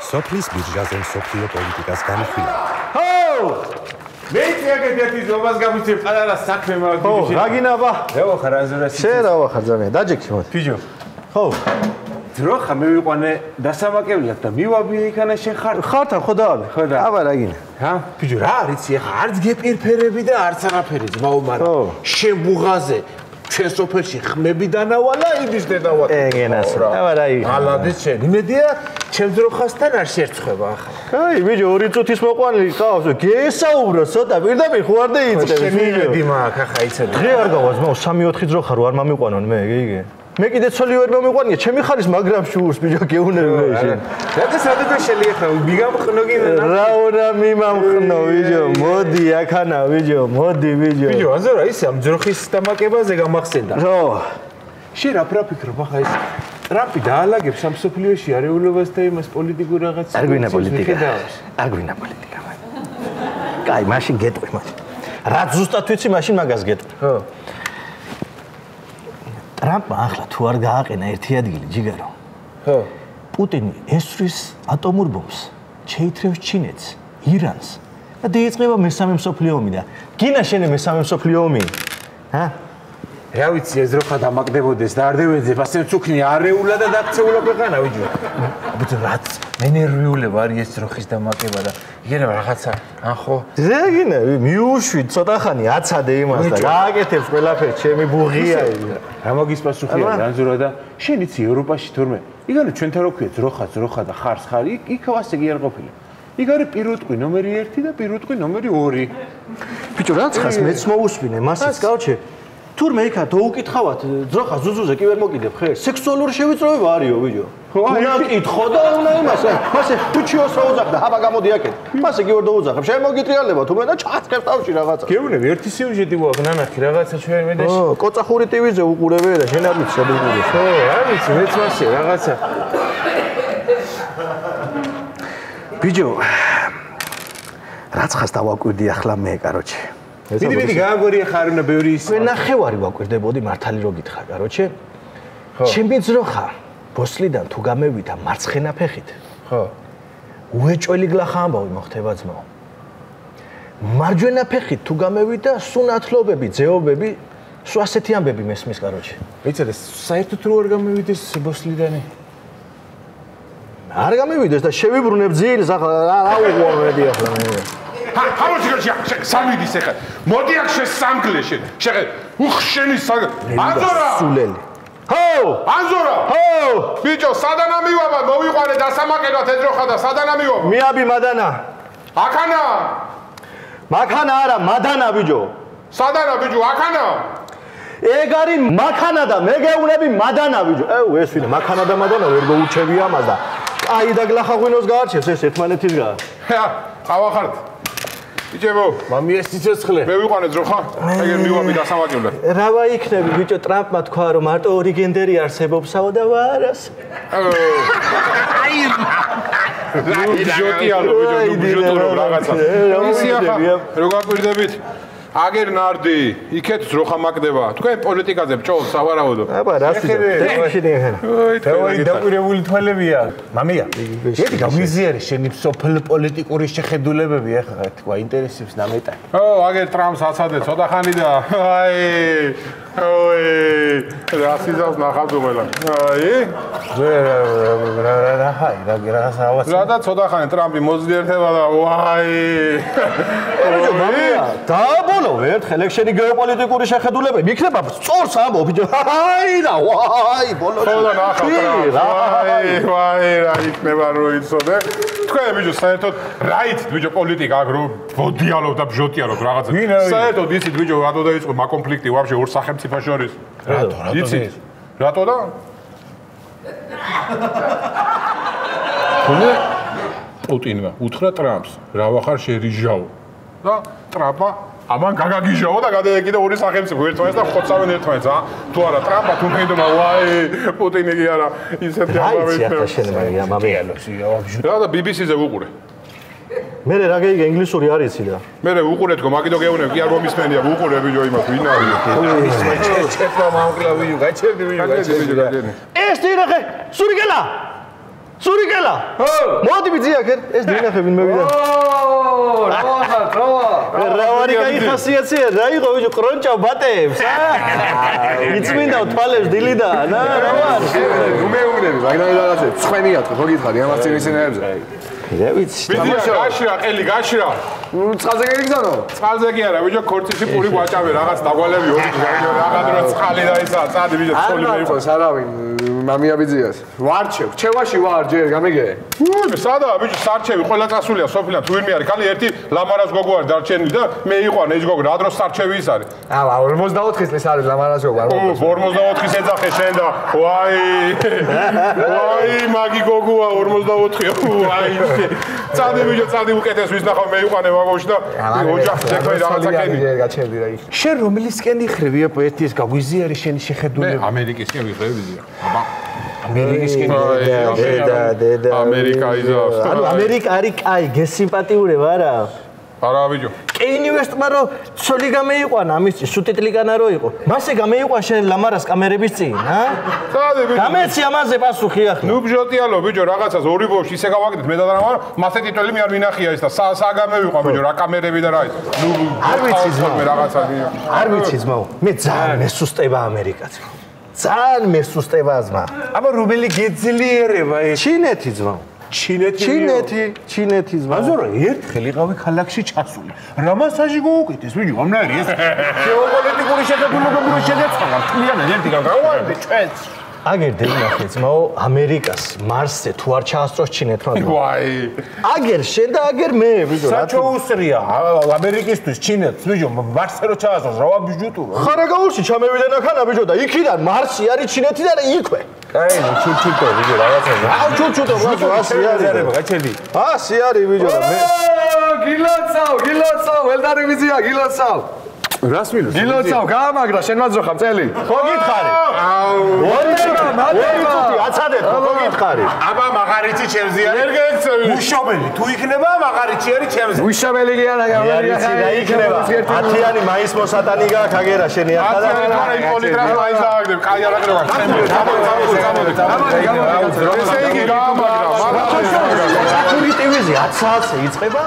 სოფლის ბირჟაზე მსოფლიო პოლიტიკას განხილვა. მე წიაგეთ ზობას გამიცემ ყალა საქმე მაგ რა გინაბა? რა ხარ აზურას? შენ რა ხარ ძალიან? დაჯექი მოდი. ფიჯო. ხო. ძროხა მე ვიყვანე დასამაკებლად და მივაბიე იქანა შენ ხარ. ხართან ხო დავაბი? ხო და. აბა რა გინდა? რა? ფიჯო რა არის ეხა არც გეპირფერები და არც არაფერი ძმაო მაგრამ შენ ბუღაზე ჩვენ სოფელში ხმები დანავალა იმის დედავა. ეგენას. აბა რა ი. ალადის შენ. იმედია ჩემ ძროხასთან არ შეერცხება ახლა. აი ბიჭო 2 წუთის მოყვანილი ყავს. გესაუბრო ცოტა პირდაპირ ხო არ დაიწყებ ბიჭო. მაქვს ახლა იცოდი. დღე არ გავაზმო 3-4 ძროხა რო არ მომიყვანონ მე გიგე. მე კიდე ცოლი ვერ მომიყვანია, ჩემი ხარის მაგრამ შურს ბიჭო გეუნები მე შენ. და სადაც შელი ახლა მიგამხნო გინდა. რა მიმამხნო ბიჭო, მოდი აქანა ბიჭო, მოდი ბიჭო. ბიჭო, აზარა ისე ამ ძროხის დამაკებაზე გამახსენდა. რო. შენ რა ფიქრობ ახლა ეს ტრამპი დაალაგებს ამ სოფლიოში არეულობას და იმას პოლიტიკურ რაღაცას. არ გვინა პოლიტიკა. არ გვინა პოლიტიკა. კაი, მაშინ გეტყვი მოდი. რა ზუსტად ვიცი, მაშინ მაგას გეტყვი. ხო. ტრამპმა ახლა თუ არ გააყენა ერთი ადგილი ჯიგარო. ხო. პუტინი ესვრის ატომურ ბომბს, შეითრევს ჩინეთს, ირანს და დაიწყება მესამე მსოფლიო ომი და გინა შენ მესამე მსოფლიო ომი? ჰა? რა ვიცი ეს როხა დამაკდებოდეს და არ დევეძებ ასე მწუქნი არეულა და დაქცეულა ქვეყანა ვიჯო. აბა რაც ენერგიულება არის ეს როხის დამაკება და იგენა რაღაცა ახო რა გინა მიუშვი ცოტა ხანი აცადე იმას და გააკეთებს ყველაფერს ჩემი ბუღია რა მაგის პასუხია განზურა და შენ იცი ევროპაში თურმე იგარო ჩვენთან რო ქვია ძროხა და ხარს ხარი იქ ასე კი არ ყოფილა იქ არის პირუტყვი ნომერი 1 და პირუტყვი ნომერი 2 ბიჭო რაც ხას მეც მოусვინე მასიც გავჩე თურმე იქა დაუკითხავთ ძროხა ზუზუზე კი ვერ მოკიდებ ხე სექსუალური შევიწროება არისო ბიჭო უნდა კითხო და უნდა იმასე მასე ბუჩიოს აუძახდა აბა გამოდი აქეთ მასე კი ვერ დაუძახებ შენ მოგიტრიალება თუმე და ჩაწყებს თავში რაღაცა გეუბნები ერთი სიუჟეტი ვაქვს ნანახი რაღაცა ჩვენ მე და კოწახური ტივიზე უყურებე და შენ არ ვიცი რა დაუყურე ხო არ ვიცი მეც მასე რაღაცა ბიჭო რაც ხას დავაკვირდი ახლა მე კაროჩე მიდი გააგვერია ხარ უნდა ბევრი ის მე ნახევარი ვაკვირდებოდი მართალი რო გითხრა კაროჩე ჩემი ძროხა ბოსლიდან თუ გამევიდა მარცხენა ფეხით ხო უეჭველი გლახა ამბავი მოხდება ძმაო მარჯვენა ფეხით თუ გამევიდა სუნათლობები ძეობები სულ ასეთი ამბები მესმის კაროჩე ვიცი საერთოდ რო არ გამევიდეს ბოსლიდანი არ გამევიდეს და შევიბრუნებ ძილს ახლა რა უღვამედი ახლა მე ხამოჩი სამიდის ახლა მოდი აქ შესამგლე შენ შეხე უხშენი ანზორა სულელი ხო ანზორა ხო ბიჭო სადანა მივაბა მოვიყვანე დასამაკელად ეძროხა და სადანა მივაბა მიაბი მადანა აქანა მაქანა არა მადანა ბიჭო სადანა ბიჭო აქანა ეგ არის მაქანა და მე გეუნები მადანა ბიჭო ეს ვინე მაქანა და მადანა ვერ გაუჩები ამას და აი და გლახაღვინოს გაარჩევს ეს ერთმანეთისგან ავახართ ბიჭებო მამიას ციცოცხლე მე ვიყვანე ძროხა ეგერ მივაბი დასამაკებლად რა ვაიქნები ბიჭო ტრამპმა თქვა რომ მარტო ორი გენდერი არსებობსაო და ვარას აი ბიჭო ბიჭო რაღაცა ისი ახლა რო გაკვირდებით აგერ ნარდი იქეთ ძროხა მაკდება თქვენ პოლიტიკაზე ბჭოლ სავარაუდო აბა რას ვიძახთ ოი დაკვირებული თვალებია მამია ერთი გამიზიარე შენი სოფელ პოლიტიკური შეხედულებები ახლა თქვა ინტერესებს ნამეტანი ო აგერ ტრამპს აცადე ცოტა ხანი და აი რა სიზავს ნახავ უღელა აი რა და ცოტა ხანი ტრამპი მოძლიერდება და ვაი მამია დააბოლო ერთხელ ეგ შენი გეოპოლიტიკური შეხედულებები იქნება სწორს ამბობ ბიჭო აი და ვაი ბოლოს ხოდა ნახავ ვაი რა იქნება რო იცოდე თქვენ ბიჭო საერთოდ რაით ბიჭო პოლიტიკა აქ რო ბოდიალობ და ბჟოტიალობ რაღაცა საერთოდ იცით ბიჭო რატო დაიწყო მაგ კონფლიქტი ვაფშე ორ სახელმწიფოს შორის რატო იცით რატო და ხონე პუტინმა უთხრა ტრამპს რა ვახარ შერიჟაო და ტრამპა ამან გაგაგიჟაო და გადაეკიდა ორი სახელმწიფო ერთმანეთს და ხოცავენ ერთმანეთს თუ არა ტრამპა თუ მხედრობა ვაი პუტინი კი არა ისეთი ამბავი რა და BBC-ზე ვუყურე მე რა გეიგე ინგლისური არ იცი და მე ვუყურე თქო მაგიდო გეუბნები კი არ მომისმენია ვუყურე ბიჭო იმას ვინ არის ჩეპა მამკლავიო გაჩერდი ვიო გაჩერდი ეს ტირახე სურიგელა სურიკელა მოდი ბიძიაკერ ეს დინახები მევიდა რავარი კაი ხასიათია რა იყო ბიჭო ყრონჭა ბატებს იწმინდა თვალებს დილიდა რა რავარ უმეუბნები მაგრამ რაღაცა ცხენიათ ხო გითხარი ამას წინისენებზე რა ვიცი გაშრა ყელი გაშრა წყალზე გიგზანო წყალზე კი არა ბიჭო ქორწილი პური გვაჭავე რაღაც დაგვალები ორი რაღაც დრო წყალი და ისა წადი ბიჭო ცოლი მე იყო სარავინ მამია ბიძიას ვარჩევ ჩევაში ვარ ჯერ გამიგე სადაა ბიჭო სარჩევი ყველა წასულია სოფლიდან თუ ვინმე არის ხალი ერთი ლამარას გოგო არის დარჩენილი და მე იყვან ეს გოგო რა დროს სარჩევი ის არის 44 წლის არის ლამარას გოგო 44-ის ეძახე შენ და ვაი მაგი გოგოა 44 ვაი წადი ბიჭო წადი უკეთეს ვის ნახავ მე იყვანე ვაგონში და ოჯახზე ქვე რაღაცა კენი გაჩერდი რა იქ შენ რომელისკენ იხრები აპო ერთი ეს გაგვიზიარი შენი შეხედულება ამერიკისკენ ვიხრები აბა ამერიკისკენ დედა ამერიკა იზავს ანუ ამერიკა არის კაი გესიმპათიურება არა არა ბიჭო კეინივესტმა რო ცოლი გამეიყვანა ამის სუტიტლიკანა რო იყო მასე გამეიყვან შენ ლამარას კამერების წინ წადი ბიჭო გამეცი ამაზე პასუხი ახლა ნუ ბჟოტიალო ბიჭო რაღაცას ორი ბოში ისე გავაკეთეთ მე და რა მასე ტიტული მე არ მინახია ის და საგამევიყვა ბიჭო რა კამერები და რა ის ნუ არ ვიცი ძმა მე რაღაცა არ ვიცი ძმა მე ძაან მესუსტება ამერიკაც ძალიან მესუსტება ძმა აბა რომელი გეძლიერება ეს ჩინეთი ძმა ჩინეთი ძმა აზორო ერთხელ იყავი ქალაქში ჩასული რა მასაჟი გოუკეთეს ვიჯო ამნაირი ეს გეოპოლიტიკური შეხედულებები შეგეწყობა მთლიანად ერთი გავარდი ჩვენს აგერ დეინახე ძმაო ამერიკას მარსზე თუ არ ჩაასწროს ჩინეთმა ვაი აგერ შენ და აგერ მე ვიჯო რა საჩოუსრია ამერიკისთვის ჩინეთს ვიჯო მარსზე რო ჩაასწროს რა ვაბიჯუტურო ხარაგაულში ჩამევიდან ახანა ვიჯო და იქიდან მარსი არის ჩინეთი და იქვე კაი ჩუჩუტო ვიჯო რაღაცა აუ ჩუჩუტო ასე არის გაჩერდი ასე არის ვიჯო და მე გილოცავ ელდარი ბიძია გილოცავ რას ვილოს გილოცავ გაამაგრა შენ მაძროხა წელი ხო გითხარი ორი აცადეთ ხო გითხარი აბა მაღარიცი ჩემზე არის ვერ გექცევი უშობელი თუ იქნება მაღარიცი არის ჩემზე უშობელი კი არა იარიცი და იქნება 10-იანი მაის მოსატანი გაქვს აგერა შენი ახლა და აი პოლიტრაფ მაინც დააგდებ კაი არაკრება ესე იგი გაამაგრა მაგარი ტივიზი 10 საათზე იწყება